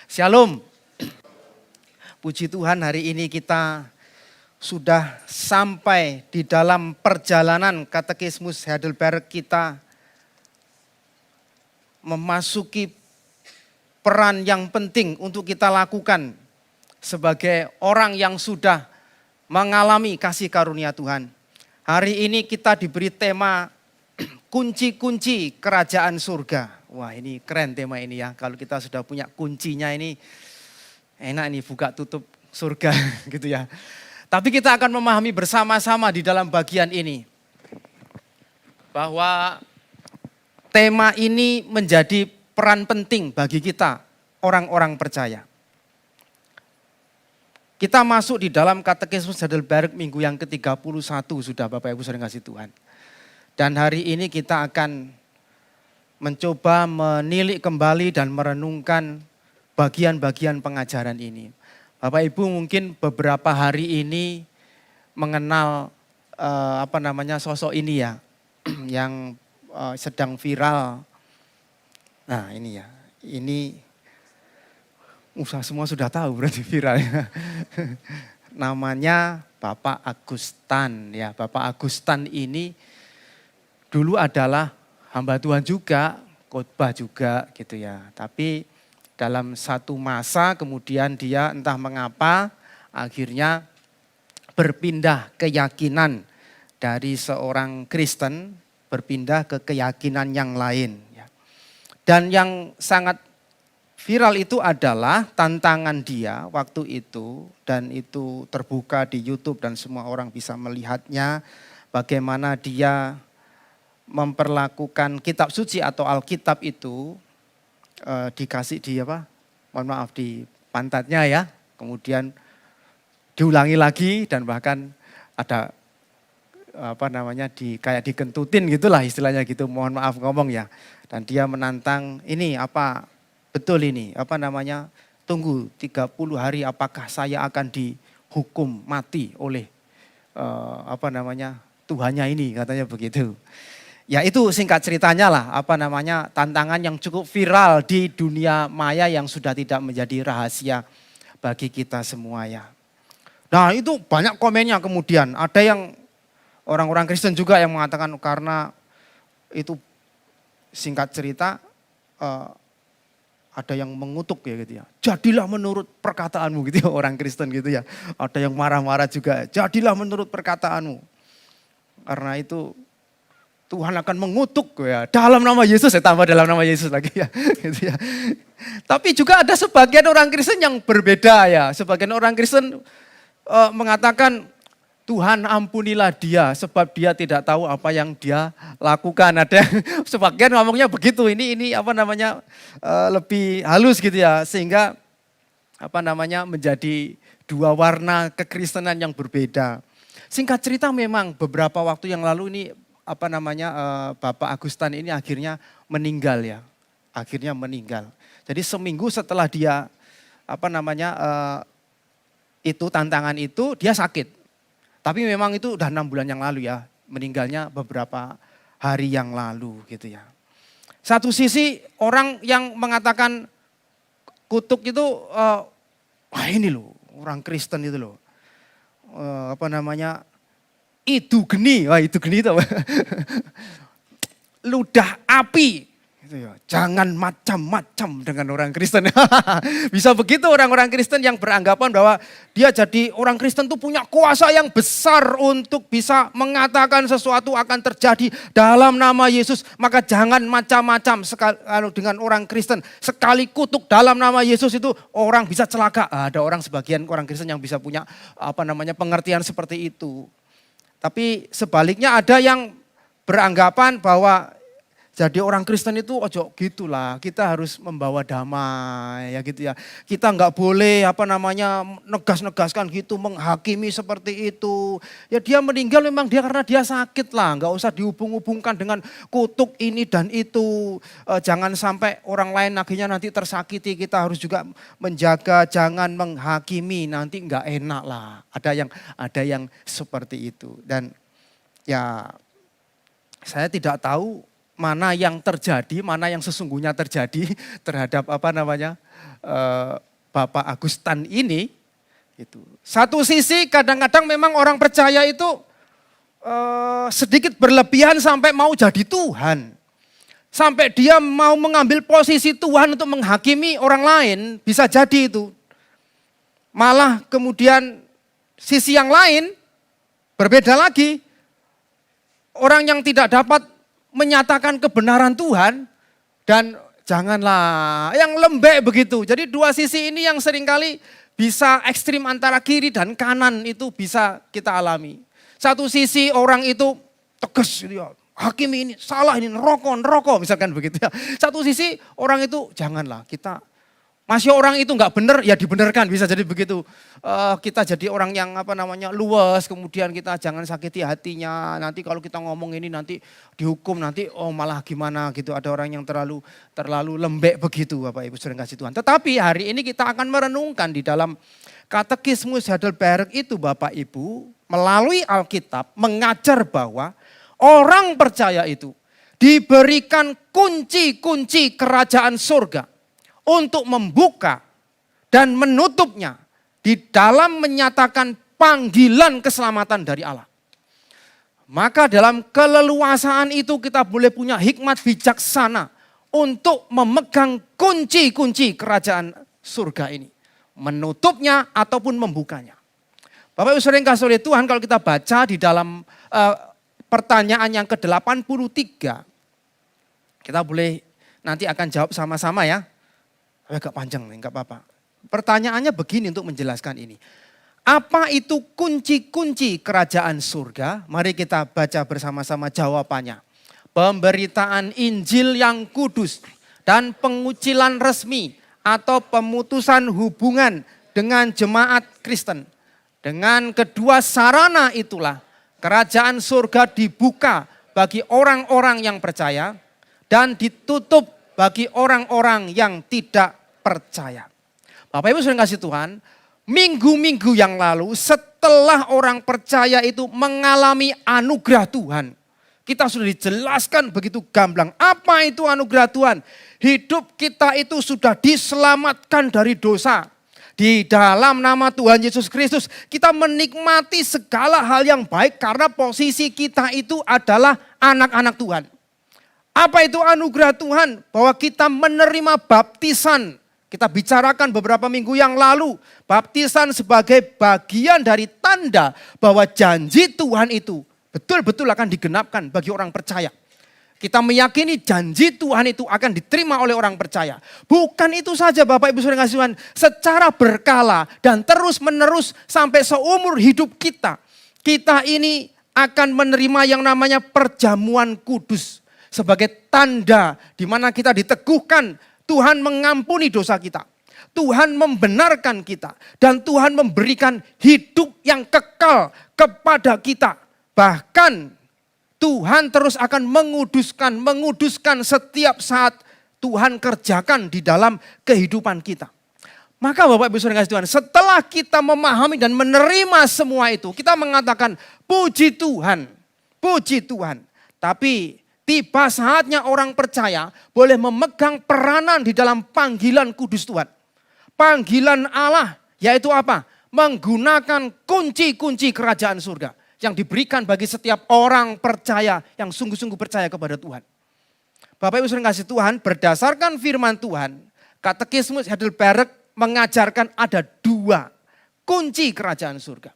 Shalom. Puji Tuhan, hari ini kita sudah sampai di dalam perjalanan Katekismus Heidelberg. Kita memasuki peran yang penting untuk kita lakukan sebagai orang yang sudah mengalami kasih karunia Tuhan. Hari ini kita diberi tema kunci-kunci kerajaan surga. Wah, ini keren tema ini ya. Kalau kita sudah punya kuncinya ini enak nih, buka tutup surga gitu ya. Tapi kita akan memahami bersama-sama di dalam bagian ini bahwa tema ini menjadi peran penting bagi kita orang-orang percaya. Kita masuk di dalam Katekismus Heidelberg minggu yang ke-31 sudah Bapak Ibu sering kasih Tuhan. Dan hari ini kita akan mencoba menilik kembali dan merenungkan bagian-bagian pengajaran ini. Bapak Ibu mungkin beberapa hari ini mengenal sosok ini ya, yang sedang viral. Nah ini ya, ini semua sudah tahu berarti viral ya. Namanya Bapak Augustan ya. Bapak Augustan ini dulu adalah hamba Tuhan juga, khotbah juga gitu ya. Tapi dalam satu masa kemudian dia entah mengapa akhirnya berpindah keyakinan dari seorang Kristen berpindah ke keyakinan yang lain. Dan yang sangat viral itu adalah tantangan dia waktu itu, dan itu terbuka di YouTube dan semua orang bisa melihatnya, bagaimana dia memperlakukan kitab suci atau Alkitab itu dikasih di di pantatnya ya, kemudian diulangi lagi dan bahkan ada kayak dikentutin gitulah istilahnya gitu, mohon maaf ngomong ya. Dan dia menantang ini betul ini tunggu 30 hari apakah saya akan dihukum mati oleh Tuhannya ini, katanya begitu. Ya itu singkat ceritanya lah, tantangan yang cukup viral di dunia maya yang sudah tidak menjadi rahasia bagi kita semua ya. Nah itu banyak komennya kemudian, ada yang orang-orang Kristen juga yang mengatakan karena itu singkat cerita ada yang mengutuk ya gitu ya. Jadilah menurut perkataanmu gitu ya, orang Kristen gitu ya. Ada yang marah-marah juga, jadilah menurut perkataanmu. Karena itu Tuhan akan mengutuk ya, dalam nama Yesus, saya tambah dalam nama Yesus lagi ya, gitu ya. Tapi juga ada sebagian orang Kristen yang berbeda ya. Sebagian orang Kristen mengatakan Tuhan ampunilah dia sebab dia tidak tahu apa yang dia lakukan. Ada sebagian ngomongnya begitu. Ini lebih halus gitu ya, sehingga menjadi dua warna kekristenan yang berbeda. Singkat cerita memang beberapa waktu yang lalu ini Bapak Augustan ini akhirnya meninggal ya. Akhirnya meninggal. Jadi seminggu setelah dia itu tantangan itu dia sakit. Tapi memang itu udah 6 bulan yang lalu ya. Meninggalnya beberapa hari yang lalu gitu ya. Satu sisi orang yang mengatakan kutuk itu ini loh, orang Kristen itu loh. Itu geni itu ludah api gitu ya. Jangan macam-macam dengan orang Kristen. Bisa begitu orang-orang Kristen yang beranggapan bahwa dia jadi orang Kristen itu punya kuasa yang besar untuk bisa mengatakan sesuatu akan terjadi dalam nama Yesus, maka jangan macam-macam dengan orang Kristen. Sekali kutuk dalam nama Yesus itu orang bisa celaka. Ada sebagian orang Kristen yang bisa punya pengertian seperti itu. Tapi sebaliknya ada yang beranggapan bahwa jadi orang Kristen itu ojo gitulah, kita harus membawa damai ya gitu ya. Kita nggak boleh negas-negaskan gitu, menghakimi seperti itu. Ya dia meninggal memang karena dia sakit lah, nggak usah dihubung-hubungkan dengan kutuk ini dan itu. Jangan sampai orang lain akhirnya nanti tersakiti, kita harus juga menjaga, jangan menghakimi, nanti nggak enak lah. Ada yang seperti itu. Dan ya saya tidak tahu mana yang terjadi, mana yang sesungguhnya terjadi terhadap Bapak Agustan ini. Itu. Satu sisi kadang-kadang memang orang percaya itu sedikit berlebihan sampai mau jadi Tuhan. Sampai dia mau mengambil posisi Tuhan untuk menghakimi orang lain, bisa jadi itu. Malah kemudian sisi yang lain berbeda lagi. Orang yang tidak dapat menyatakan kebenaran Tuhan dan janganlah yang lembek begitu. Jadi dua sisi ini yang seringkali bisa ekstrim antara kiri dan kanan itu bisa kita alami. Satu sisi orang itu tegas, hakim ini salah, ini neroko misalkan begitu ya. Satu sisi orang itu janganlah kita, masih orang itu nggak benar ya dibenarkan, bisa jadi begitu. Kita jadi orang yang luwes, kemudian kita jangan sakiti hatinya. Nanti kalau kita ngomong ini nanti dihukum, nanti malah gimana gitu. Ada orang yang terlalu lembek begitu Bapak Ibu sering kasih Tuhan. Tetapi hari ini kita akan merenungkan di dalam Katekismus Heidelberg itu Bapak Ibu melalui Alkitab mengajar bahwa orang percaya itu diberikan kunci-kunci kerajaan surga untuk membuka dan menutupnya di dalam menyatakan panggilan keselamatan dari Allah. Maka dalam keleluasaan itu kita boleh punya hikmat bijaksana untuk memegang kunci-kunci kerajaan surga ini. Menutupnya ataupun membukanya. Bapak Ibu sering kasih oleh Tuhan kalau kita baca di dalam pertanyaan yang ke-83. Kita boleh nanti akan jawab sama-sama ya. Agak panjang nih, enggak apa-apa. Pertanyaannya begini untuk menjelaskan ini. Apa itu kunci-kunci kerajaan surga? Mari kita baca bersama-sama jawabannya. Pemberitaan Injil yang kudus dan pengucilan resmi atau pemutusan hubungan dengan jemaat Kristen. Dengan kedua sarana itulah kerajaan surga dibuka bagi orang-orang yang percaya dan ditutup bagi orang-orang yang tidak percaya. Bapak Ibu sering kasih Tuhan, minggu-minggu yang lalu setelah orang percaya itu mengalami anugerah Tuhan. Kita sudah dijelaskan begitu gamblang. Apa itu anugerah Tuhan? Hidup kita itu sudah diselamatkan dari dosa. Di dalam nama Tuhan Yesus Kristus kita menikmati segala hal yang baik karena posisi kita itu adalah anak-anak Tuhan. Apa itu anugerah Tuhan? Bahwa kita menerima baptisan. Kita bicarakan beberapa minggu yang lalu. Baptisan sebagai bagian dari tanda bahwa janji Tuhan itu betul-betul akan digenapkan bagi orang percaya. Kita meyakini janji Tuhan itu akan diterima oleh orang percaya. Bukan itu saja Bapak Ibu Saudara kasih Tuhan. Secara berkala dan terus menerus sampai seumur hidup kita. Kita ini akan menerima yang namanya perjamuan kudus. Sebagai tanda di mana kita diteguhkan Tuhan mengampuni dosa kita. Tuhan membenarkan kita. Dan Tuhan memberikan hidup yang kekal kepada kita. Bahkan Tuhan terus akan menguduskan setiap saat Tuhan kerjakan di dalam kehidupan kita. Maka Bapak Ibu Saudara kasih Tuhan, setelah kita memahami dan menerima semua itu, kita mengatakan puji Tuhan, puji Tuhan. Tapi tiba saatnya orang percaya boleh memegang peranan di dalam panggilan kudus Tuhan. Panggilan Allah yaitu apa? Menggunakan kunci-kunci kerajaan surga. Yang diberikan bagi setiap orang percaya yang sungguh-sungguh percaya kepada Tuhan. Bapak Ibu sering kasih Tuhan, berdasarkan firman Tuhan, Katekismus Heidelberg mengajarkan ada dua kunci kerajaan surga.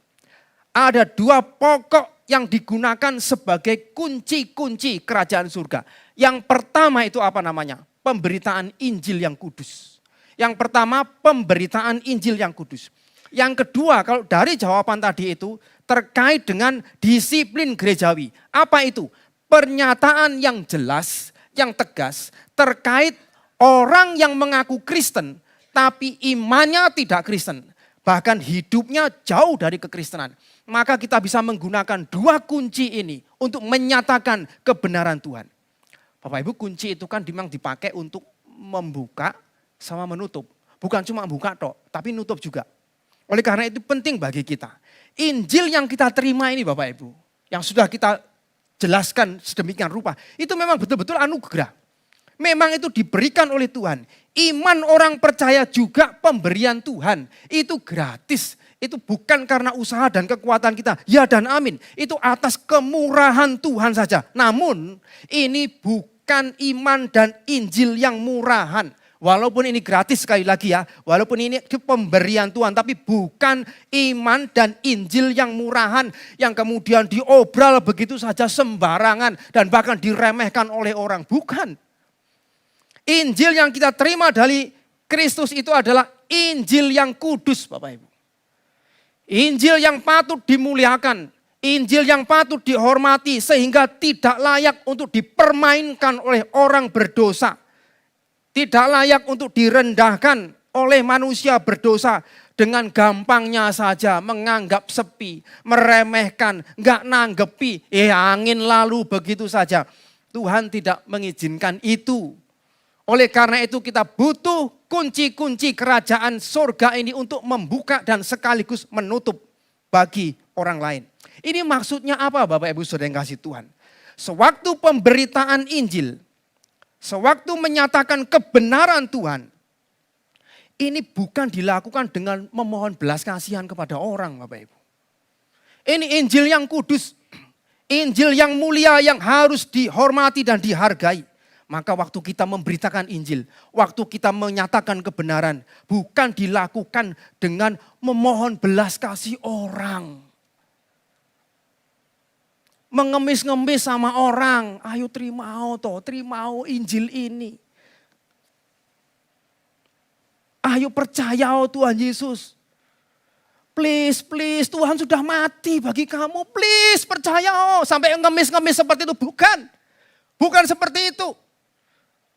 Ada dua pokok yang digunakan sebagai kunci-kunci kerajaan surga. Yang pertama itu apa namanya? Pemberitaan Injil yang kudus. Yang pertama pemberitaan Injil yang kudus. Yang kedua kalau dari jawaban tadi itu terkait dengan disiplin gerejawi. Apa itu? Pernyataan yang jelas, yang tegas terkait orang yang mengaku Kristen tapi imannya tidak Kristen. Bahkan hidupnya jauh dari kekristenan. Maka kita bisa menggunakan dua kunci ini untuk menyatakan kebenaran Tuhan. Bapak Ibu, kunci itu kan memang dipakai untuk membuka sama menutup. Bukan cuma membuka tok, tapi nutup juga. Oleh karena itu penting bagi kita. Injil yang kita terima ini Bapak Ibu, yang sudah kita jelaskan sedemikian rupa. Itu memang betul-betul anugerah. Memang itu diberikan oleh Tuhan. Iman orang percaya juga pemberian Tuhan. Itu gratis. Itu bukan karena usaha dan kekuatan kita. Ya dan amin. Itu atas kemurahan Tuhan saja. Namun ini bukan iman dan Injil yang murahan. Walaupun ini gratis sekali lagi ya. Walaupun ini pemberian Tuhan. Tapi bukan iman dan Injil yang murahan. Yang kemudian diobral begitu saja sembarangan. Dan bahkan diremehkan oleh orang. Bukan. Injil yang kita terima dari Kristus itu adalah Injil yang kudus Bapak Ibu. Injil yang patut dimuliakan. Injil yang patut dihormati sehingga tidak layak untuk dipermainkan oleh orang berdosa. Tidak layak untuk direndahkan oleh manusia berdosa. Dengan gampangnya saja menganggap sepi, meremehkan, gak nanggepi. Angin lalu begitu saja. Tuhan tidak mengizinkan itu. Oleh karena itu kita butuh kunci-kunci kerajaan surga ini untuk membuka dan sekaligus menutup bagi orang lain. Ini maksudnya apa Bapak Ibu Saudara yang kasih Tuhan? Sewaktu pemberitaan Injil, sewaktu menyatakan kebenaran Tuhan, ini bukan dilakukan dengan memohon belas kasihan kepada orang Bapak Ibu. Ini Injil yang kudus, Injil yang mulia yang harus dihormati dan dihargai. Maka waktu kita memberitakan Injil, waktu kita menyatakan kebenaran, bukan dilakukan dengan memohon belas kasih orang. Mengemis-ngemis sama orang, ayo terima Injil ini. Ayo percaya Tuhan Yesus. Please, Tuhan sudah mati bagi kamu. Please percaya sampai ngemis-ngemis seperti itu. Bukan seperti itu.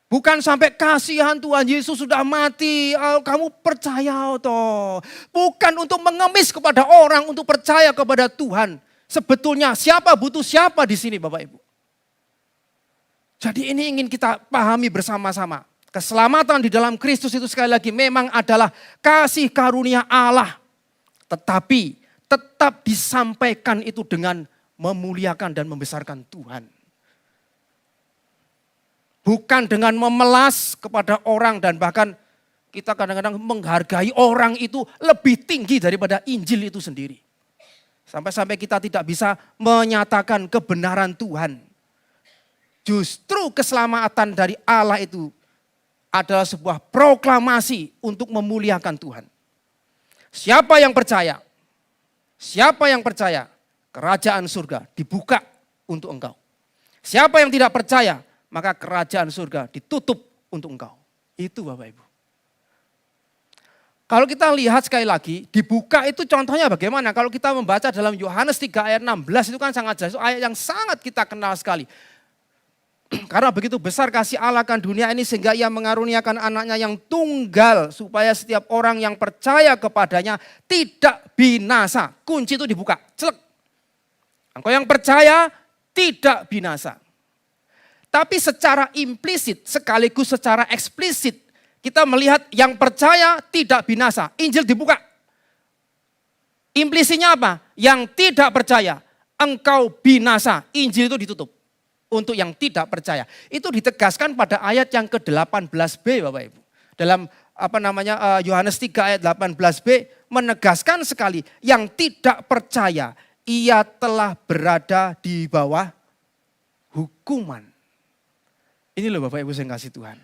Bukan sampai kasihan Tuhan Yesus sudah mati, kamu percaya toh. Bukan untuk mengemis kepada orang, untuk percaya kepada Tuhan. Sebetulnya siapa butuh siapa di sini Bapak Ibu. Jadi ini ingin kita pahami bersama-sama. Keselamatan di dalam Kristus itu sekali lagi memang adalah kasih karunia Allah. Tetapi tetap disampaikan itu dengan memuliakan dan membesarkan Tuhan. Bukan dengan memelas kepada orang dan bahkan kita kadang-kadang menghargai orang itu lebih tinggi daripada Injil itu sendiri. Sampai-sampai kita tidak bisa menyatakan kebenaran Tuhan. Justru keselamatan dari Allah itu adalah sebuah proklamasi untuk memuliakan Tuhan. Siapa yang percaya? Siapa yang percaya? Kerajaan surga dibuka untuk engkau. Siapa yang tidak percaya? Maka kerajaan surga ditutup untuk engkau. Itu Bapak Ibu. Kalau kita lihat sekali lagi, dibuka itu contohnya bagaimana? Kalau kita membaca dalam Yohanes 3 ayat 16 itu kan sangat jelas. Itu ayat yang sangat kita kenal sekali. Karena begitu besar kasih Allah akan dunia ini sehingga ia mengaruniakan anaknya yang tunggal. Supaya setiap orang yang percaya kepadanya tidak binasa. Kunci itu dibuka, celek. Engkau yang percaya tidak binasa. Tapi secara implisit sekaligus secara eksplisit kita melihat yang percaya tidak binasa. Injil dibuka. Implisinya apa? Yang tidak percaya engkau binasa. Injil itu ditutup. Untuk yang tidak percaya. Itu ditegaskan pada ayat yang ke-18b Bapak Ibu. Dalam Yohanes 3 ayat 18b menegaskan sekali yang tidak percaya ia telah berada di bawah hukuman. Ini loh Bapak Ibu yang kasih Tuhan.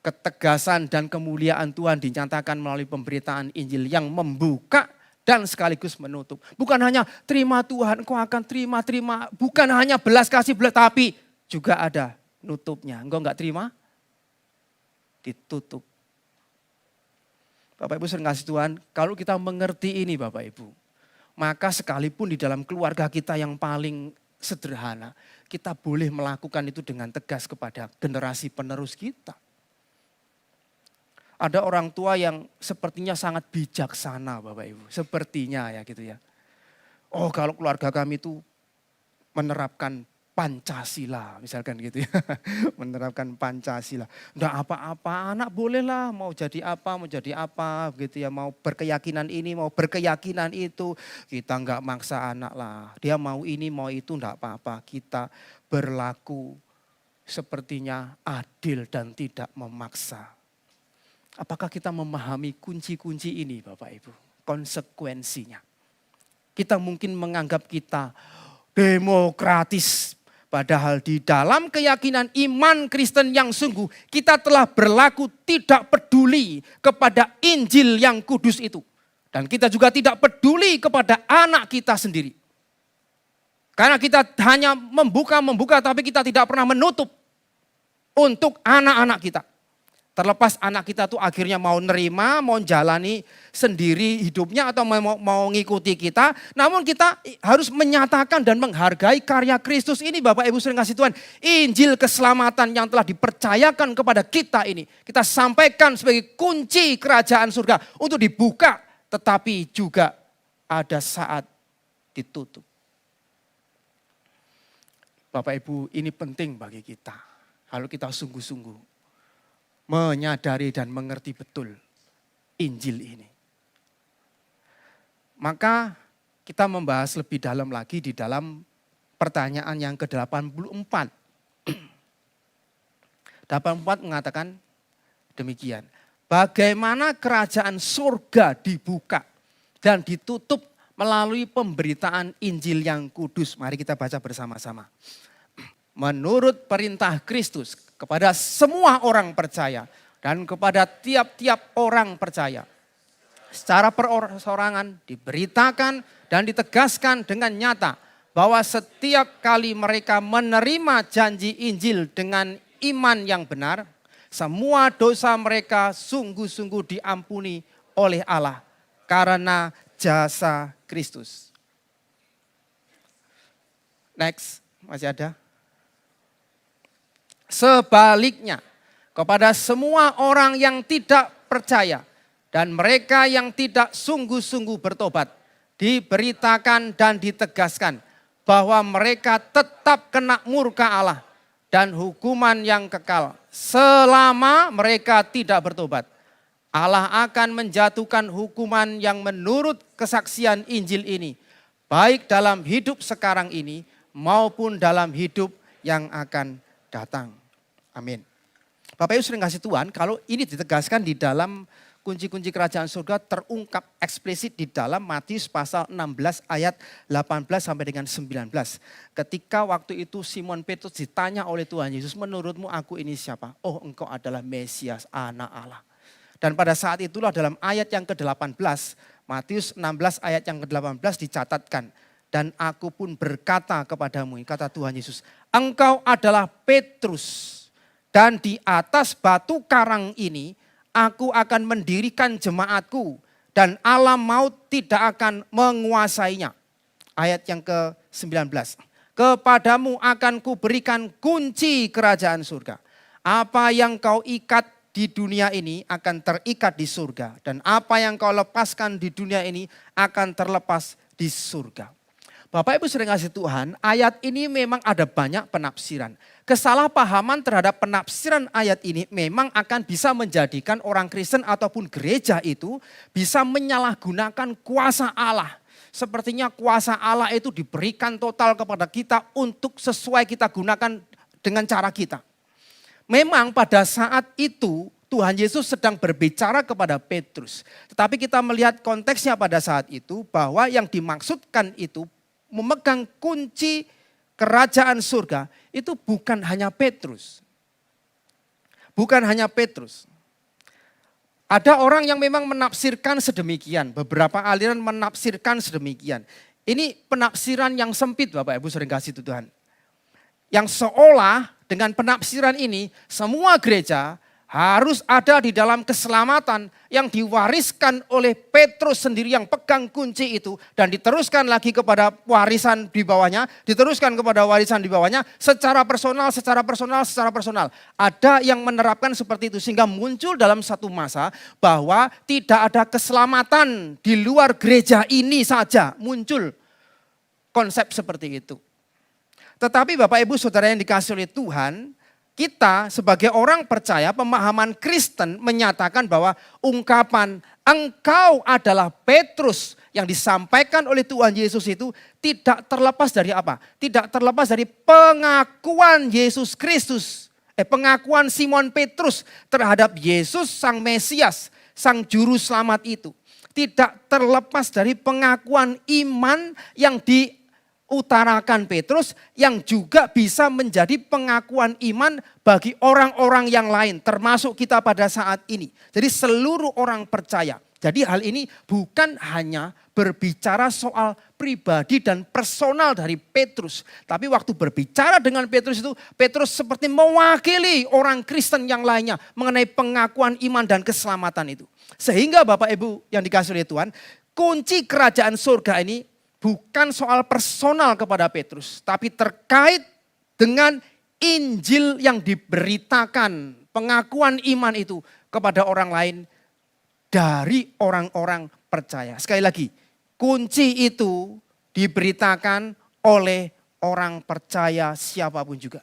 Ketegasan dan kemuliaan Tuhan dinyatakan melalui pemberitaan Injil yang membuka dan sekaligus menutup. Bukan hanya terima Tuhan, engkau akan terima. Bukan hanya belas kasih, tapi juga ada nutupnya. Engkau enggak terima, ditutup. Bapak Ibu sering kasih Tuhan, kalau kita mengerti ini Bapak Ibu, maka sekalipun di dalam keluarga kita yang paling sederhana, kita boleh melakukan itu dengan tegas kepada generasi penerus kita. Ada orang tua yang sepertinya sangat bijaksana Bapak Ibu. Sepertinya ya gitu ya. Oh kalau keluarga kami itu menerapkan Pancasila, misalkan gitu ya. Menerapkan Pancasila. Enggak apa-apa, anak bolehlah mau jadi apa, begitu ya. Mau berkeyakinan ini, mau berkeyakinan itu. Kita enggak maksa anak lah. Dia mau ini, mau itu, enggak apa-apa. Kita berlaku sepertinya adil dan tidak memaksa. Apakah kita memahami kunci-kunci ini Bapak Ibu? Konsekuensinya. Kita mungkin menganggap kita demokratis. Padahal di dalam keyakinan iman Kristen yang sungguh, kita telah berlaku tidak peduli kepada Injil yang kudus itu. Dan kita juga tidak peduli kepada anak kita sendiri. Karena kita hanya membuka, tapi kita tidak pernah menutup untuk anak-anak kita. Terlepas anak kita tuh akhirnya mau nerima, mau jalani sendiri hidupnya atau mau ngikuti kita. Namun kita harus menyatakan dan menghargai karya Kristus ini Bapak Ibu sering kasih Tuhan. Injil keselamatan yang telah dipercayakan kepada kita ini. Kita sampaikan sebagai kunci kerajaan surga untuk dibuka. Tetapi juga ada saat ditutup. Bapak Ibu ini penting bagi kita. Kalau kita sungguh-sungguh menyadari dan mengerti betul Injil ini. Maka kita membahas lebih dalam lagi di dalam pertanyaan yang ke-84. 84 mengatakan demikian. Bagaimana kerajaan surga dibuka dan ditutup melalui pemberitaan Injil yang kudus. Mari kita baca bersama-sama. Menurut perintah Kristus kepada semua orang percaya dan kepada tiap-tiap orang percaya. Secara perorangan diberitakan dan ditegaskan dengan nyata bahwa setiap kali mereka menerima janji Injil dengan iman yang benar, semua dosa mereka sungguh-sungguh diampuni oleh Allah karena jasa Kristus. Next, masih ada? Sebaliknya, kepada semua orang yang tidak percaya dan mereka yang tidak sungguh-sungguh bertobat, diberitakan dan ditegaskan bahwa mereka tetap kena murka Allah dan hukuman yang kekal selama mereka tidak bertobat. Allah akan menjatuhkan hukuman yang menurut kesaksian Injil ini, baik dalam hidup sekarang ini maupun dalam hidup yang akan datang. Amin. Bapak Ibu sering kasih Tuhan, kalau ini ditegaskan di dalam kunci-kunci kerajaan surga terungkap eksplisit di dalam Matius pasal 16 ayat 18 sampai dengan 19. Ketika waktu itu Simon Petrus ditanya oleh Tuhan Yesus, menurutmu aku ini siapa? Oh, engkau adalah Mesias, anak Allah. Dan pada saat itulah dalam ayat yang ke-18, Matius 16 ayat yang ke-18 dicatatkan. Dan aku pun berkata kepadamu, kata Tuhan Yesus, engkau adalah Petrus. Dan di atas batu karang ini, aku akan mendirikan jemaatku. Dan alam maut tidak akan menguasainya. Ayat yang ke-19. Kepadamu akan kuberikan kunci kerajaan surga. Apa yang kau ikat di dunia ini akan terikat di surga. Dan apa yang kau lepaskan di dunia ini akan terlepas di surga. Bapak Ibu sering kasih Tuhan, ayat ini memang ada banyak penafsiran. Kesalahpahaman terhadap penafsiran ayat ini memang akan bisa menjadikan orang Kristen ataupun gereja itu bisa menyalahgunakan kuasa Allah. Sepertinya kuasa Allah itu diberikan total kepada kita untuk sesuai kita gunakan dengan cara kita. Memang pada saat itu Tuhan Yesus sedang berbicara kepada Petrus. Tetapi kita melihat konteksnya pada saat itu bahwa yang dimaksudkan itu memegang kunci kerajaan surga itu bukan hanya Petrus. Bukan hanya Petrus. Ada orang yang memang menafsirkan sedemikian. Beberapa aliran menafsirkan sedemikian. Ini penafsiran yang sempit Bapak Ibu sering kasih Tuhan. Yang seolah dengan penafsiran ini semua gereja harus ada di dalam keselamatan yang diwariskan oleh Petrus sendiri yang pegang kunci itu. Dan diteruskan lagi kepada warisan di bawahnya. Diteruskan kepada warisan di bawahnya secara personal. Ada yang menerapkan seperti itu. Sehingga muncul dalam satu masa bahwa tidak ada keselamatan di luar gereja ini saja. Muncul konsep seperti itu. Tetapi Bapak Ibu Saudara yang dikasihi oleh Tuhan, kita sebagai orang percaya, pemahaman Kristen menyatakan bahwa ungkapan engkau adalah Petrus yang disampaikan oleh Tuhan Yesus itu tidak terlepas dari apa? Tidak terlepas dari pengakuan Yesus Kristus. Pengakuan Simon Petrus terhadap Yesus Sang Mesias, Sang Juru Selamat itu. Tidak terlepas dari pengakuan iman yang diutarakan Petrus yang juga bisa menjadi pengakuan iman bagi orang-orang yang lain termasuk kita pada saat ini. Jadi seluruh orang percaya. Jadi hal ini bukan hanya berbicara soal pribadi dan personal dari Petrus. Tapi waktu berbicara dengan Petrus itu, Petrus seperti mewakili orang Kristen yang lainnya mengenai pengakuan iman dan keselamatan itu. Sehingga Bapak Ibu yang dikasihi oleh Tuhan, kunci kerajaan surga ini bukan soal personal kepada Petrus. Tapi terkait dengan Injil yang diberitakan, pengakuan iman itu kepada orang lain dari orang-orang percaya. Sekali lagi, kunci itu diberitakan oleh orang percaya siapapun juga.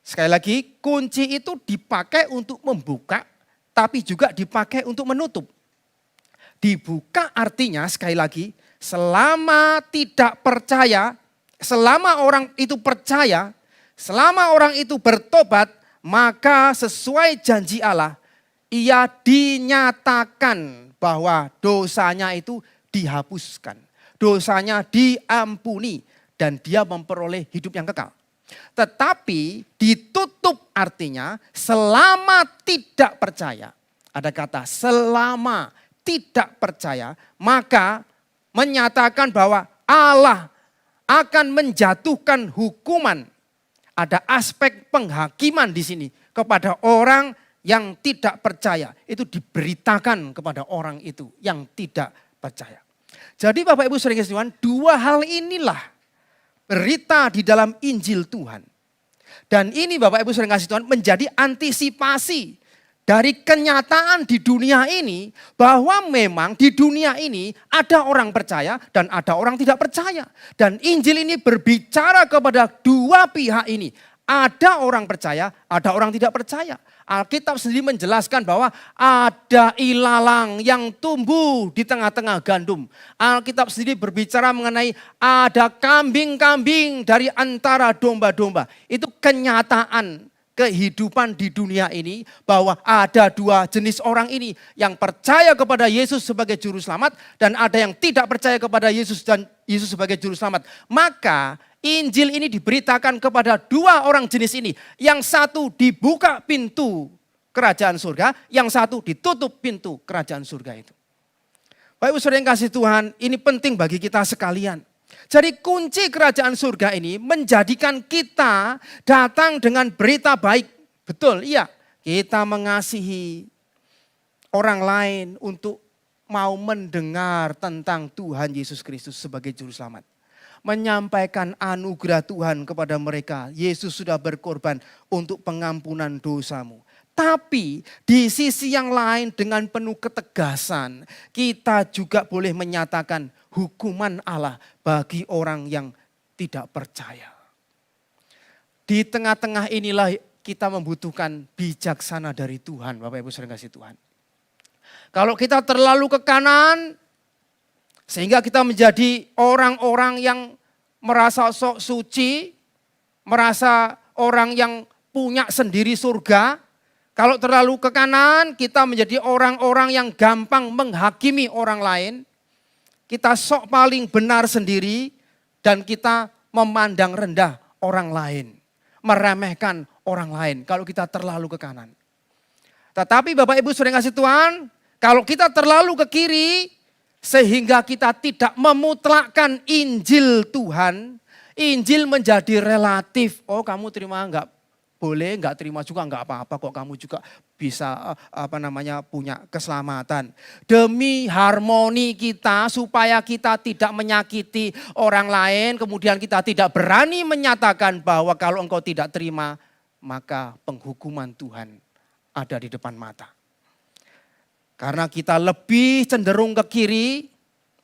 Sekali lagi, kunci itu dipakai untuk membuka, tapi juga dipakai untuk menutup. Dibuka artinya sekali lagi, selama tidak percaya, selama orang itu percaya, selama orang itu bertobat, maka sesuai janji Allah, ia dinyatakan bahwa dosanya itu dihapuskan. Dosanya diampuni dan dia memperoleh hidup yang kekal. Tetapi ditutup artinya selama tidak percaya. Ada kata selama tidak percaya, maka menyatakan bahwa Allah akan menjatuhkan hukuman. Ada aspek penghakiman di sini kepada orang yang tidak percaya. Itu diberitakan kepada orang itu yang tidak percaya. Jadi Bapak Ibu Saudara sekalian, dua hal inilah berita di dalam Injil Tuhan. Dan ini Bapak Ibu Saudara kasih Tuhan menjadi antisipasi dari kenyataan di dunia ini bahwa memang di dunia ini ada orang percaya dan ada orang tidak percaya. Dan Injil ini berbicara kepada dua pihak ini. Ada orang percaya, ada orang tidak percaya. Alkitab sendiri menjelaskan bahwa ada ilalang yang tumbuh di tengah-tengah gandum. Alkitab sendiri berbicara mengenai ada kambing-kambing dari antara domba-domba. Itu kenyataan kehidupan di dunia ini bahwa ada dua jenis orang ini. Yang percaya kepada Yesus sebagai juru selamat dan ada yang tidak percaya kepada Yesus dan Yesus sebagai juru selamat. Maka Injil ini diberitakan kepada dua orang jenis ini. Yang satu dibuka pintu kerajaan surga, yang satu ditutup pintu kerajaan surga itu. Bapak Ibu Saudara yang kasih Tuhan, ini penting bagi kita sekalian. Jadi kunci kerajaan surga ini menjadikan kita datang dengan berita baik. Betul, iya. Kita mengasihi orang lain untuk mau mendengar tentang Tuhan Yesus Kristus sebagai juru selamat. Menyampaikan anugerah Tuhan kepada mereka. Yesus sudah berkorban untuk pengampunan dosamu. Tapi di sisi yang lain dengan penuh ketegasan, kita juga boleh menyatakan hukuman Allah bagi orang yang tidak percaya. Di tengah-tengah inilah kita membutuhkan bijaksana dari Tuhan, Bapak Ibu Saudara kasih Tuhan. Kalau kita terlalu ke kanan, sehingga kita menjadi orang-orang yang merasa sok suci, merasa orang yang punya sendiri surga. Kalau terlalu ke kanan, kita menjadi orang-orang yang gampang menghakimi orang lain. Kita sok paling benar sendiri dan kita memandang rendah orang lain. Meremehkan orang lain kalau kita terlalu ke kanan. Tetapi Bapak Ibu Saudara yang kasih Tuhan, kalau kita terlalu ke kiri, sehingga kita tidak memutlakkan Injil Tuhan. Injil menjadi relatif. Oh kamu terima enggak? Boleh, enggak terima juga enggak apa-apa kok, kamu juga bisa punya keselamatan. Demi harmoni kita supaya kita tidak menyakiti orang lain, kemudian kita tidak berani menyatakan bahwa kalau engkau tidak terima, maka penghukuman Tuhan ada di depan mata. Karena kita lebih cenderung ke kiri,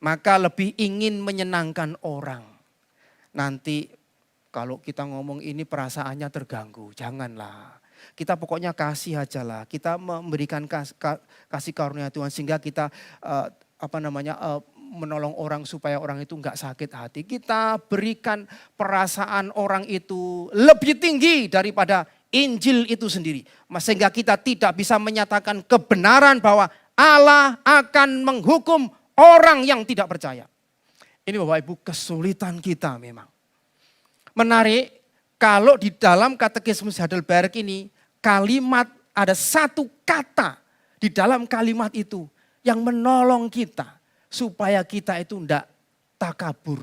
maka lebih ingin menyenangkan orang. Nanti kalau kita ngomong ini perasaannya terganggu. Janganlah. Kita pokoknya kasih aja lah. Kita memberikan kasih karunia Tuhan sehingga kita menolong orang supaya orang itu enggak sakit hati. Kita berikan perasaan orang itu lebih tinggi daripada Injil itu sendiri. Sehingga kita tidak bisa menyatakan kebenaran bahwa Allah akan menghukum orang yang tidak percaya. Ini Bapak Ibu kesulitan kita memang. Menarik, kalau di dalam katekismus Heidelberg ini, kalimat ada satu kata di dalam kalimat itu yang menolong kita supaya kita itu tidak takabur.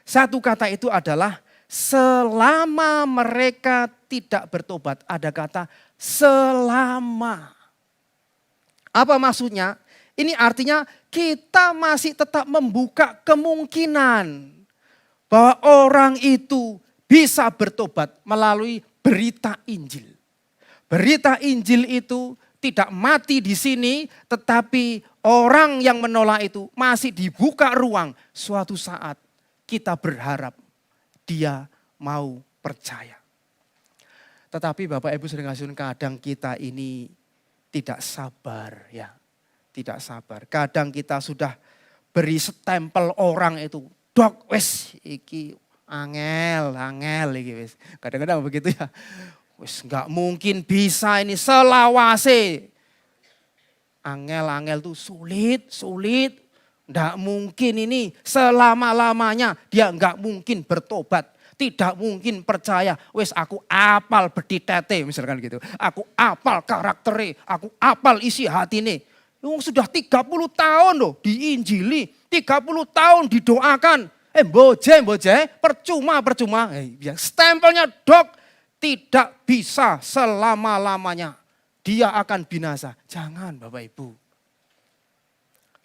Satu kata itu adalah selama mereka tidak bertobat. Ada kata selama. Apa maksudnya? Ini artinya kita masih tetap membuka kemungkinan bahwa orang itu bisa bertobat melalui berita Injil. Berita Injil itu tidak mati di sini, tetapi orang yang menolak itu masih dibuka ruang. Suatu saat kita berharap dia mau percaya. Tetapi Bapak Ibu sering kasih kadang kita ini tidak sabar ya. Tidak sabar. Kadang kita sudah beri stempel orang itu. Dok wes iki angel iki wes. Kadang-kadang begitu ya. Wes enggak mungkin bisa ini selawase. Angel tuh sulit. Enggak mungkin ini selama-lamanya dia enggak mungkin bertobat. Tidak mungkin percaya. Wes aku apal beditete misalkan gitu. Aku apal karaktere, aku apal isi hati nih. Sudah 30 tahun loh diinjili, 30 tahun didoakan. Boje, percuma. Stempelnya dok, tidak bisa selama-lamanya. Dia akan binasa. Jangan Bapak Ibu.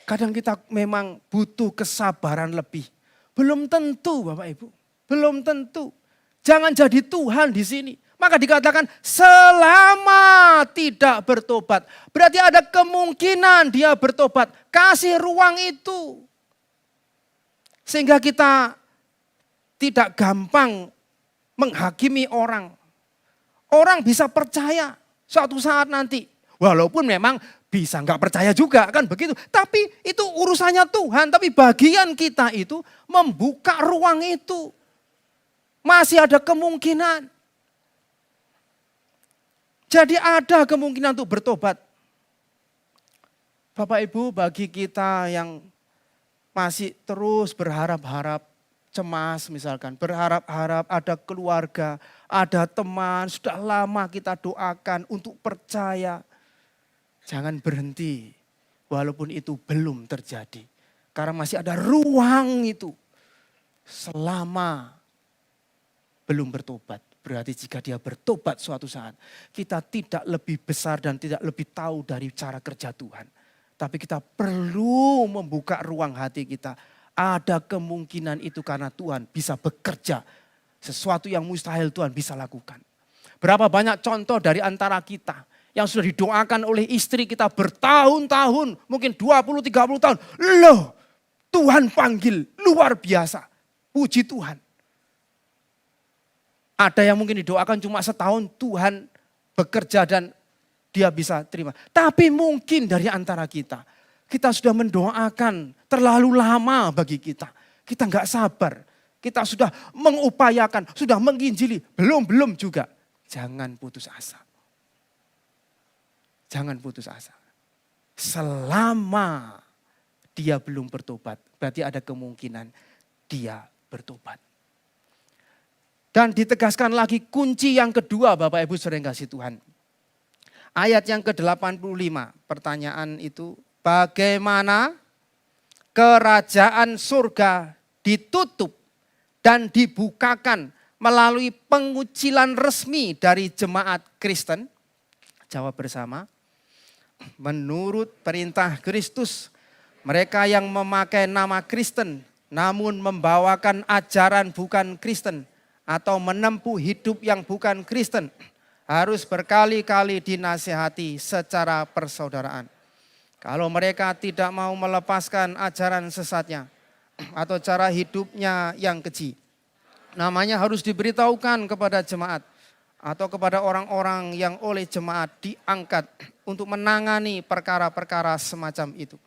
Kadang kita memang butuh kesabaran lebih. Belum tentu Bapak Ibu, belum tentu. Jangan jadi Tuhan di sini. Maka dikatakan selama tidak bertobat. Berarti ada kemungkinan dia bertobat. Kasih ruang itu. Sehingga kita tidak gampang menghakimi orang. Orang bisa percaya suatu saat nanti. Walaupun memang bisa nggak percaya juga kan begitu. Tapi itu urusannya Tuhan. Tapi bagian kita itu membuka ruang itu. Masih ada kemungkinan. Jadi ada kemungkinan untuk bertobat. Bapak Ibu bagi kita yang masih terus berharap-harap, cemas misalkan. Berharap-harap ada keluarga, ada teman, sudah lama kita doakan untuk percaya. Jangan berhenti walaupun itu belum terjadi. Karena masih ada ruang itu selama belum bertobat. Berarti jika dia bertobat suatu saat, kita tidak lebih besar dan tidak lebih tahu dari cara kerja Tuhan. Tapi kita perlu membuka ruang hati kita. Ada kemungkinan itu karena Tuhan bisa bekerja. Sesuatu yang mustahil Tuhan bisa lakukan. Berapa banyak contoh dari antara kita yang sudah didoakan oleh istri kita bertahun-tahun, mungkin 20-30 tahun. Loh, Tuhan panggil, luar biasa. Puji Tuhan. Ada yang mungkin didoakan cuma setahun, Tuhan bekerja dan dia bisa terima. Tapi mungkin dari antara kita sudah mendoakan terlalu lama bagi kita. Kita nggak sabar, kita sudah mengupayakan, sudah menginjili, belum juga. Jangan putus asa. Jangan putus asa. Selama dia belum bertobat, berarti ada kemungkinan dia bertobat. Dan ditegaskan lagi kunci yang kedua Bapak Ibu sering kasih Tuhan. Ayat yang ke-85, pertanyaan itu, bagaimana kerajaan surga ditutup dan dibukakan melalui pengucilan resmi dari jemaat Kristen? Jawab bersama. Menurut perintah Kristus, mereka yang memakai nama Kristen namun membawakan ajaran bukan Kristen, atau menempuh hidup yang bukan Kristen, harus berkali-kali dinasihati secara persaudaraan. Kalau mereka tidak mau melepaskan ajaran sesatnya atau cara hidupnya yang keji, namanya harus diberitahukan kepada jemaat atau kepada orang-orang yang oleh jemaat diangkat untuk menangani perkara-perkara semacam itu.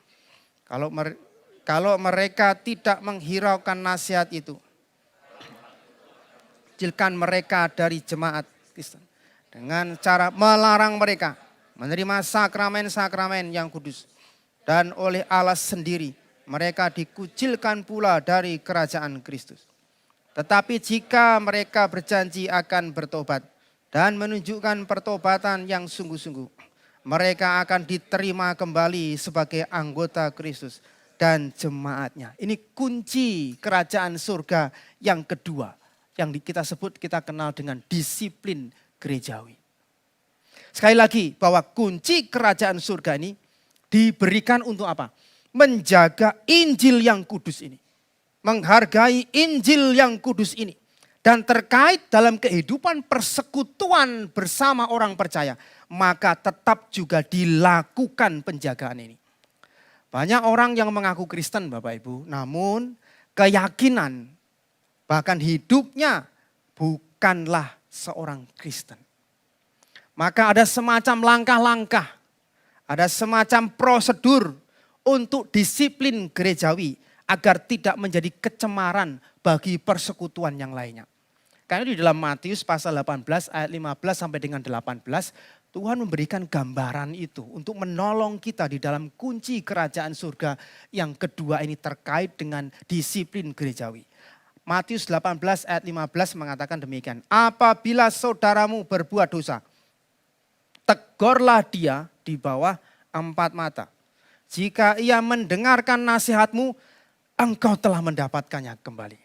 Kalau mereka tidak menghiraukan nasihat itu, kecilkan mereka dari jemaat Kristen dengan cara melarang mereka menerima sakramen-sakramen yang kudus, dan oleh Allah sendiri mereka dikucilkan pula dari kerajaan Kristus. Tetapi jika mereka berjanji akan bertobat dan menunjukkan pertobatan yang sungguh-sungguh, mereka akan diterima kembali sebagai anggota Kristus dan jemaatnya. Ini kunci kerajaan surga yang kedua yang kita sebut, kita kenal dengan disiplin gerejawi. Sekali lagi, bahwa kunci kerajaan surga ini diberikan untuk apa? Menjaga Injil yang kudus ini. Menghargai Injil yang kudus ini. Dan terkait dalam kehidupan persekutuan bersama orang percaya, maka tetap juga dilakukan penjagaan ini. Banyak orang yang mengaku Kristen Bapak Ibu, namun keyakinan bahkan hidupnya bukanlah seorang Kristen. Maka ada semacam langkah-langkah, ada semacam prosedur untuk disiplin gerejawi agar tidak menjadi kecemaran bagi persekutuan yang lainnya. Karena di dalam Matius pasal 18 ayat 15 sampai dengan 18, Tuhan memberikan gambaran itu untuk menolong kita di dalam kunci kerajaan surga yang kedua ini terkait dengan disiplin gerejawi. Matius 18 ayat 15 mengatakan demikian. Apabila saudaramu berbuat dosa, tegurlah dia di bawah 4 mata. Jika ia mendengarkan nasihatmu, engkau telah mendapatkannya kembali.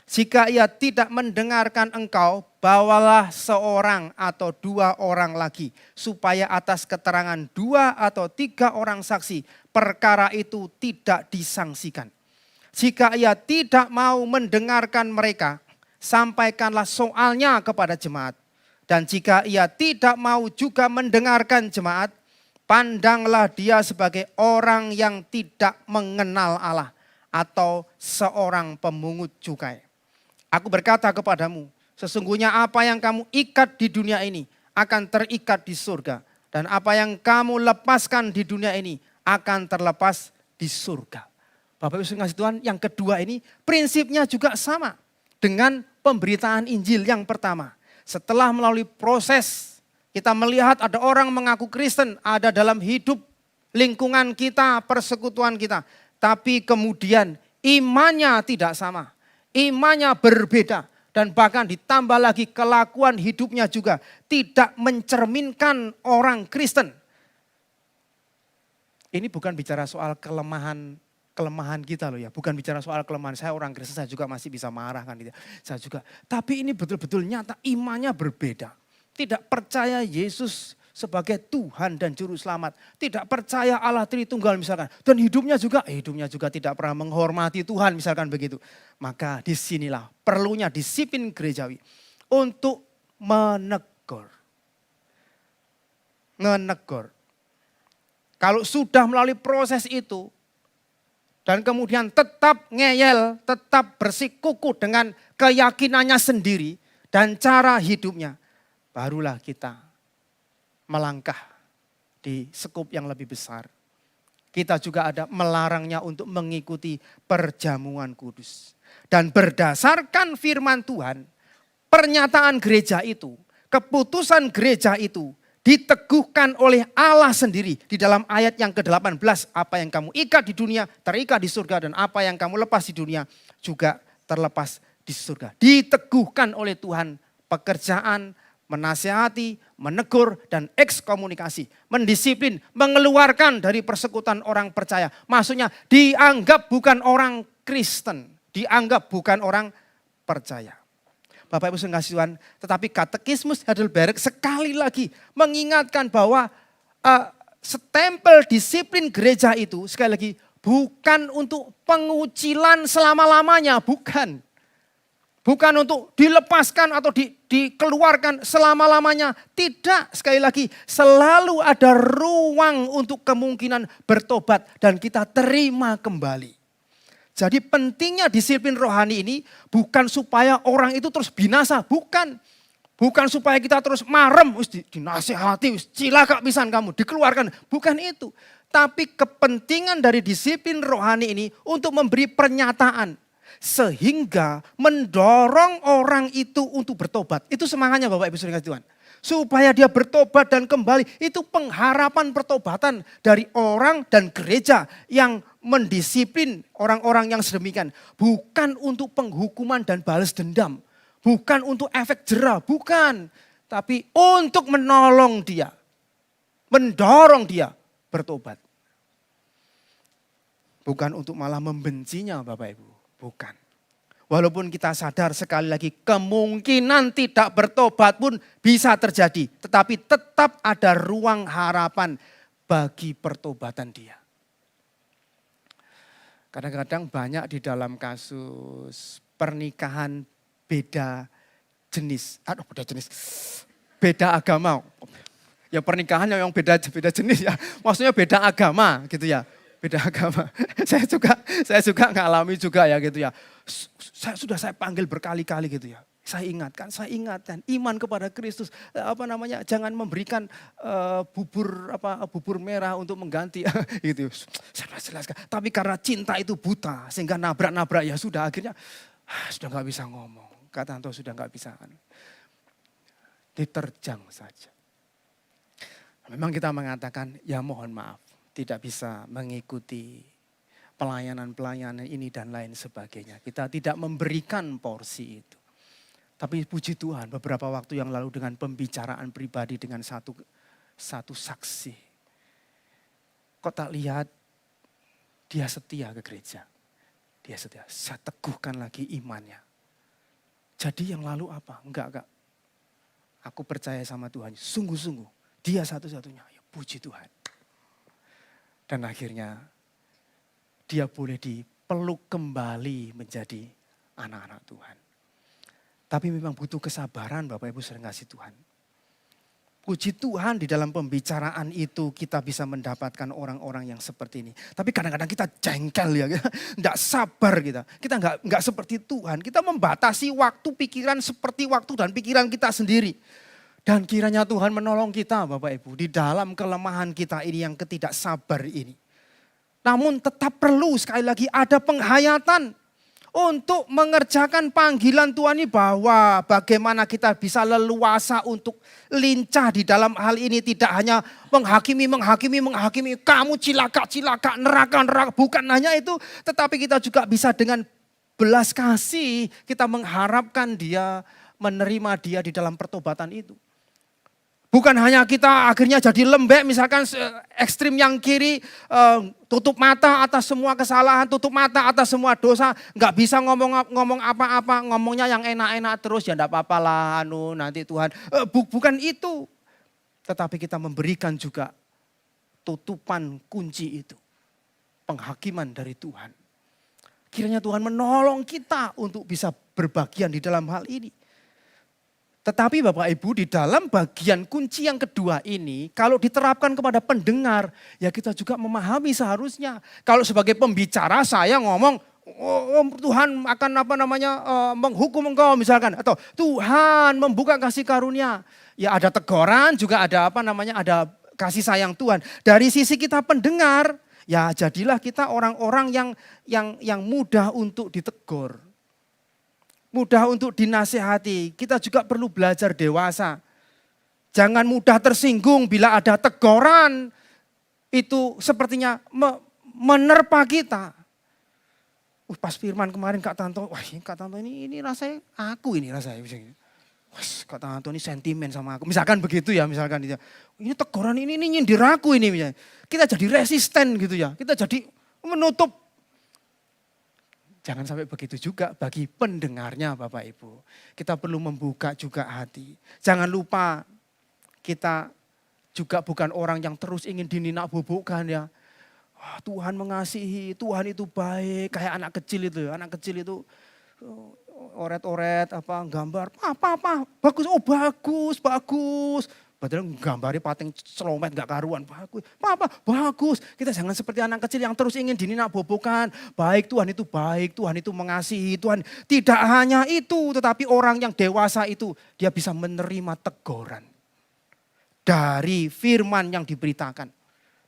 Jika ia tidak mendengarkan engkau, bawalah seorang atau 2 orang lagi, supaya atas keterangan 2 atau 3 orang saksi, perkara itu tidak disangsikan. Jika ia tidak mau mendengarkan mereka, sampaikanlah soalnya kepada jemaat. Dan jika ia tidak mau juga mendengarkan jemaat, pandanglah dia sebagai orang yang tidak mengenal Allah atau seorang pemungut cukai. Aku berkata kepadamu, sesungguhnya apa yang kamu ikat di dunia ini akan terikat di surga. Dan apa yang kamu lepaskan di dunia ini akan terlepas di surga. Bapak Ibu kasih Tuhan, yang kedua ini prinsipnya juga sama dengan pemberitaan Injil yang pertama. Setelah melalui proses kita melihat ada orang mengaku Kristen, ada dalam hidup lingkungan kita, persekutuan kita. Tapi kemudian imannya tidak sama, imannya berbeda. Dan bahkan ditambah lagi kelakuan hidupnya juga tidak mencerminkan orang Kristen. Ini bukan bicara soal kelemahan kita loh ya. Bukan bicara soal kelemahan saya orang Kristen, saya juga masih bisa marah kan gitu. Saya juga. Tapi ini betul-betul nyata imannya berbeda. Tidak percaya Yesus sebagai Tuhan dan Juru Selamat. Tidak percaya Allah Tritunggal misalkan. Dan hidupnya juga tidak pernah menghormati Tuhan misalkan begitu. Maka disinilah perlunya disiplin gerejawi untuk menegur. Kalau sudah melalui proses itu, dan kemudian tetap ngeyel, tetap bersikuku dengan keyakinannya sendiri dan cara hidupnya, barulah kita melangkah di skup yang lebih besar. Kita juga ada melarangnya untuk mengikuti perjamuan kudus. Dan berdasarkan firman Tuhan, pernyataan gereja itu, keputusan gereja itu, diteguhkan oleh Allah sendiri di dalam ayat yang ke-18. Apa yang kamu ikat di dunia terikat di surga, dan apa yang kamu lepas di dunia juga terlepas di surga. Diteguhkan oleh Tuhan pekerjaan, menasihati, menegur, dan ekskomunikasi. Mendisiplin, mengeluarkan dari persekutuan orang percaya. Maksudnya dianggap bukan orang Kristen, dianggap bukan orang percaya. Bapak Ibu kasih Tuhan, tetapi katekismus Heidelberg sekali lagi mengingatkan bahwa stempel disiplin gereja itu sekali lagi bukan untuk pengucilan selama-lamanya, bukan. Bukan untuk dilepaskan atau dikeluarkan selama-lamanya, tidak. Sekali lagi selalu ada ruang untuk kemungkinan bertobat dan kita terima kembali. Jadi pentingnya disiplin rohani ini bukan supaya orang itu terus binasa, bukan. Bukan supaya kita terus marem, dinasihati, cilaka pisan kamu, dikeluarkan. Bukan itu. Tapi kepentingan dari disiplin rohani ini untuk memberi pernyataan. Sehingga mendorong orang itu untuk bertobat. Itu semangatnya Bapak Ibu Saudara Tuhan. Supaya dia bertobat dan kembali. Itu pengharapan pertobatan dari orang dan gereja yang mendisiplin orang-orang yang sedemikian. Bukan untuk penghukuman dan balas dendam. Bukan untuk efek jera, bukan. Tapi untuk menolong dia. Mendorong dia bertobat. Bukan untuk malah membencinya Bapak Ibu. Bukan. Walaupun kita sadar sekali lagi kemungkinan tidak bertobat pun bisa terjadi. Tetapi tetap ada ruang harapan bagi pertobatan dia. Kadang-kadang banyak di dalam kasus pernikahan beda jenis. Beda agama. Ya pernikahan yang beda jenis ya. Maksudnya beda agama gitu ya. Beda agama. Saya juga ngalami juga ya gitu ya. Saya panggil berkali-kali gitu ya. Saya ingatkan iman kepada Kristus. Jangan memberikan bubur merah untuk mengganti gitu. Saya jelaskan. Tapi karena cinta itu buta sehingga nabrak-nabrak ya sudah akhirnya sudah nggak bisa ngomong. Kata Anto sudah nggak bisa. Diterjang saja. Memang kita mengatakan ya mohon maaf. Tidak bisa mengikuti pelayanan-pelayanan ini dan lain sebagainya. Kita tidak memberikan porsi itu. Tapi puji Tuhan beberapa waktu yang lalu dengan pembicaraan pribadi dengan satu saksi. Kok tak lihat dia setia ke gereja. Dia setia, saya teguhkan lagi imannya. Jadi yang lalu apa? Enggak. Aku percaya sama Tuhan, sungguh-sungguh. Dia satu-satunya, ya puji Tuhan. Dan akhirnya dia boleh dipeluk kembali menjadi anak-anak Tuhan. Tapi memang butuh kesabaran Bapak Ibu Saudara kasih Tuhan. Puji Tuhan di dalam pembicaraan itu kita bisa mendapatkan orang-orang yang seperti ini. Tapi kadang-kadang kita jengkel ya, enggak sabar kita. Kita enggak seperti Tuhan. Kita membatasi waktu pikiran seperti waktu dan pikiran kita sendiri. Dan kiranya Tuhan menolong kita Bapak Ibu di dalam kelemahan kita ini yang ketidaksabar ini. Namun tetap perlu sekali lagi ada penghayatan untuk mengerjakan panggilan Tuhan ini bahwa bagaimana kita bisa leluasa untuk lincah di dalam hal ini. Tidak hanya menghakimi, kamu cilaka, neraka. Bukan hanya itu, tetapi kita juga bisa dengan belas kasih kita mengharapkan dia, menerima dia di dalam pertobatan itu. Bukan hanya kita akhirnya jadi lembek, misalkan ekstrim yang kiri tutup mata atas semua kesalahan, tutup mata atas semua dosa, nggak bisa ngomong apa-apa, ngomongnya yang enak-enak terus ya enggak apa-apa lah, nanti Tuhan. Bukan itu, tetapi kita memberikan juga tutupan kunci itu, penghakiman dari Tuhan. Kiranya Tuhan menolong kita untuk bisa berbagian di dalam hal ini. Tetapi Bapak Ibu di dalam bagian kunci yang kedua ini, kalau diterapkan kepada pendengar, ya kita juga memahami seharusnya. Kalau sebagai pembicara saya ngomong, Tuhan akan menghukum engkau misalkan. Atau Tuhan membuka kasih karunia. Ya ada teguran juga ada ada kasih sayang Tuhan. Dari sisi kita pendengar, ya jadilah kita orang-orang yang mudah untuk ditegur. Mudah untuk dinasihati. Kita juga perlu belajar dewasa. Jangan mudah tersinggung bila ada teguran. Itu sepertinya menerpa kita. Pas firman kemarin Kak Tanto. Wah Kak Tanto ini rasanya aku ini rasanya. Wah Kak Tanto ini sentimen sama aku. Misalkan begitu ya. Misalkan ini teguran ini nyindir aku ini. Misalnya. Kita jadi resisten gitu ya. Kita jadi menutup. Jangan sampai begitu juga bagi pendengarnya Bapak Ibu. Kita perlu membuka juga hati. Jangan lupa kita juga bukan orang yang terus ingin dininak-bobokkan ya. Tuhan mengasihi, Tuhan itu baik. Kayak anak kecil itu oret-oret gambar. Apa, bagus, bagus. Padahal gambari pating selomet gak karuan. Bagus, Papa bagus. Kita jangan seperti anak kecil yang terus ingin dininak bobokan. Baik, Tuhan itu mengasihi Tuhan. Tidak hanya itu, tetapi orang yang dewasa itu dia bisa menerima teguran. Dari firman yang diberitakan.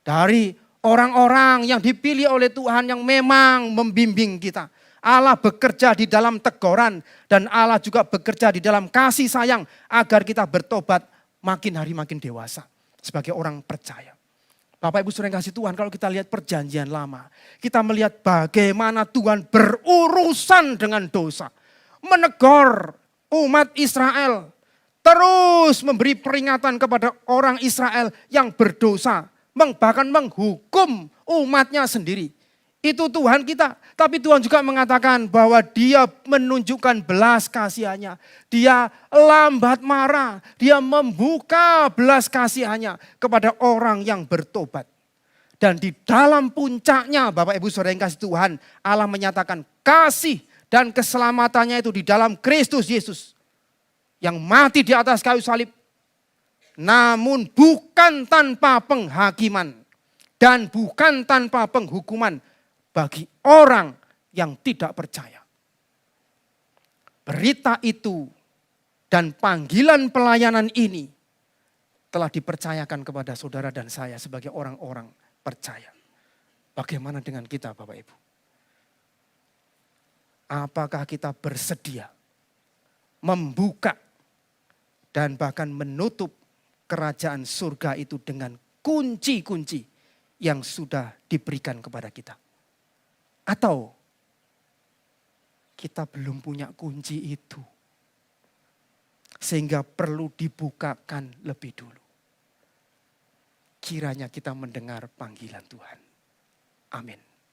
Dari orang-orang yang dipilih oleh Tuhan yang memang membimbing kita. Allah bekerja di dalam teguran dan Allah juga bekerja di dalam kasih sayang agar kita bertobat makin hari makin dewasa sebagai orang percaya. Bapak Ibu saudara yang kasih Tuhan, kalau kita lihat perjanjian lama, kita melihat bagaimana Tuhan berurusan dengan dosa. Menegur umat Israel, terus memberi peringatan kepada orang Israel yang berdosa, bahkan menghukum umatnya sendiri. Itu Tuhan kita. Tapi Tuhan juga mengatakan bahwa dia menunjukkan belas kasihannya. Dia lambat marah. Dia membuka belas kasihannya kepada orang yang bertobat. Dan di dalam puncaknya Bapak Ibu Saudara yang kasih Tuhan, Allah menyatakan kasih dan keselamatannya itu di dalam Kristus Yesus. Yang mati di atas kayu salib. Namun bukan tanpa penghakiman. Dan bukan tanpa penghukuman. Bagi orang yang tidak percaya. Berita itu dan panggilan pelayanan ini telah dipercayakan kepada saudara dan saya sebagai orang-orang percaya. Bagaimana dengan kita Bapak Ibu? Apakah kita bersedia membuka dan bahkan menutup kerajaan surga itu dengan kunci-kunci yang sudah diberikan kepada kita? Atau kita belum punya kunci itu. Sehingga perlu dibukakan lebih dulu. Kiranya kita mendengar panggilan Tuhan. Amin.